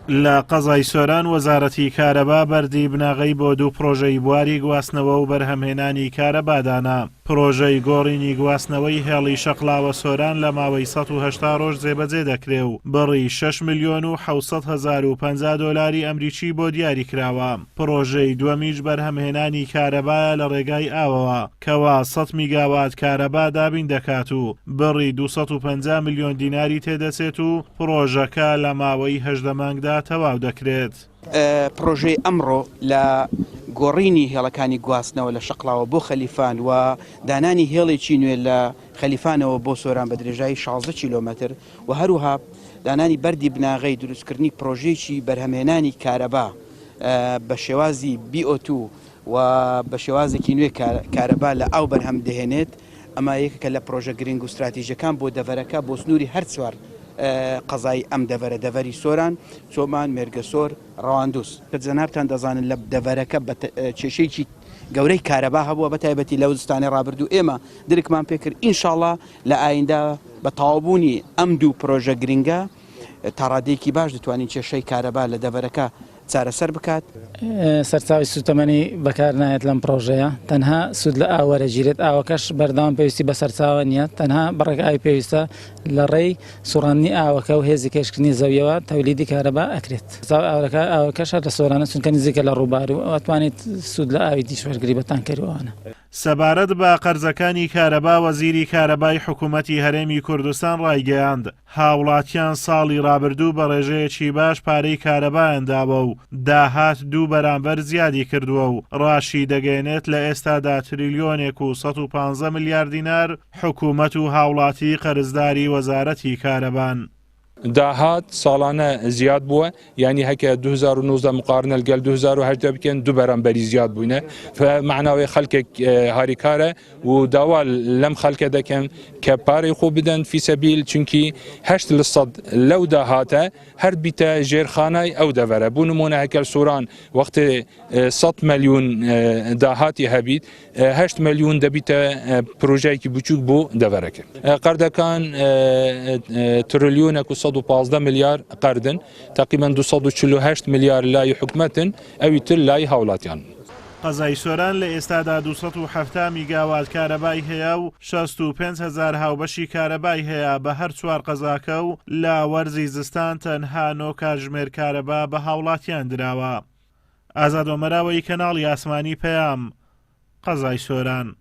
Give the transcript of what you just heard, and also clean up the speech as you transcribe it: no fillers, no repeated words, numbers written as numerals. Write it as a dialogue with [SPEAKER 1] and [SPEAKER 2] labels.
[SPEAKER 1] لە قەزای سۆران وەزارەتی کارەبا بەردی بناغەی بۆ دوو پرۆژەی بواری گواستنەوە و بەرهەمهێنانی کارەبادانا. پرۆژەی گۆڕینی گواستنەوەی هێڵی شەقلاوە سۆران لە ماوەی 180 ڕۆژ جێبەجێ دەکرێ و بڕی 6 ملیۆن و 750 دۆلاری ئەمریکی بۆ دیاری کراوە. پرۆژەی دووەمیش بەرهەمهێنانی کارەبایە لە ڕێگای ئاوەوە کەوا 100 میگاوات کارەبا دابین دەکات و بڕی 250 ملیۆن دیناری تێدەچێت و پرۆژەکە لە ماوەی 18 مانگدا تەواو دەکرێت.
[SPEAKER 2] پرۆژەی ئەمڕۆ لە گۆڕینی هێڵەکانی گواستنەوە لە شەقلاوە بۆ خەلیفان و دانانی هێڵێکی نوێ لە خەلیفانەوە بۆ سۆران بە درێژایی 16 کیلۆمەتر و هەروها دانانی بەردی بناغەی دروستکردنی پرۆژێکی بەرهەمهێنانی کارەبا بە شێوازی BO2 و بە شێوازێکی نوێ کارەبا لە ئاو بەرهەم دەهێنێت. ئەمە یەکێکە لە پرۆژە گرنگ و استراتیژیەکان بۆ دەڤەرەکە بۆ سنووری هەر چوار قەزای ئەم دەڤەرە دەڤەری سۆران، چۆمان، مێرگەسۆر، ڕەواندوس کە جەنابتان دەزانن لە دەڤەرەکە بە کێشەیەکی گەورەی کارەبا هەبووە بە تایبەتی لە وزستانی ڕابردوو. ئێمە درکمان پێکرد ئینشاڵڵا لە ئایندا بە تەواوبوونی ئەم دوو پرۆژە گرنگە تا ڕادەیەکی باش دەتوانین کێشەی کارەبا لە دەڤەرەکە چارەسەر بکات.
[SPEAKER 3] سەرچاوی سوتەمەنی بەکار نایێت لەم پرۆژەیە، تەنها سوود لە ئاوەرەگیرێت. ئاوەکەش بەردەوام پێویستی بە سەرچاوە نییە، تەنها بەڕێگای پێویستە لە ڕێی سوڕاندنی ئاوەکە و هێزی کێشکردنی زەویەوە تەولیدی کارەبا ئەکرێت. ئاوەکەشە لە سۆرانە چونکە نزیکە لە ڕووبار و ئەتوانێت سوود لە ئاوی دیشوەرگری بە تانکەریەوەوانە.
[SPEAKER 1] سەبارەت بە قەرزەکانی کارەبا وەزیری کارەبای حکوومەتی هەرێمی کوردستان ڕایگەیاند هاوڵاتیان ساڵی ڕابردوو بە ڕێژەیەکی باش پارەی کارەبایەنداوە و داهات 2 بەرامبەر زیادی کردووە و ڕاشی دەگەێنێت لە ئێستادا تریلیۆنێک و 115 ملیار دینار حکوومەت و هاوڵاتی قەرزداری وەزارەتی کارەبان.
[SPEAKER 4] داهات ساڵانە زیاد بووە، یعنی هەکە 2019 مقارنە لەگەڵ 2018 بکەن 2 بەرامبەری زیاد بووینە. فمعناوی خەڵکێک هاریکارە و داوا لەم خەڵکە دەکەن کە پارەی خۆ بدەن فیسەبیل، چونکی 8% لەو داهاتە هەر بیتە ژێرخانای ئەو دەڤەرە. بوو نمونە هەکەل سووران وەختێ 100 ملیۆن داهاتی هەبیت 8 ملیۆن دەبیتە پرۆژەیەکی بچووک بۆ دەڤەرەکە. قەردەکان تریلیۆنێک و 115 ملیار قەردن، تقریبا 248 ملیار لای حکومەتن، ئەوی تر لای هاوڵاتیان.
[SPEAKER 1] قەزای سۆران لە ئێستادا 270 میگاوات کارەبای هەیە و 65,000 هاوبەشی کارەبای هەیە بە هەر چوار قەزاکە و لە وەرزی زستان تەنها 9 کاتژمێر کارەبا بە هاوڵاتیان دراوە. ئازاد وەمەراوەی کەناڵی ئاسمانی پەیام، قەزای سۆران.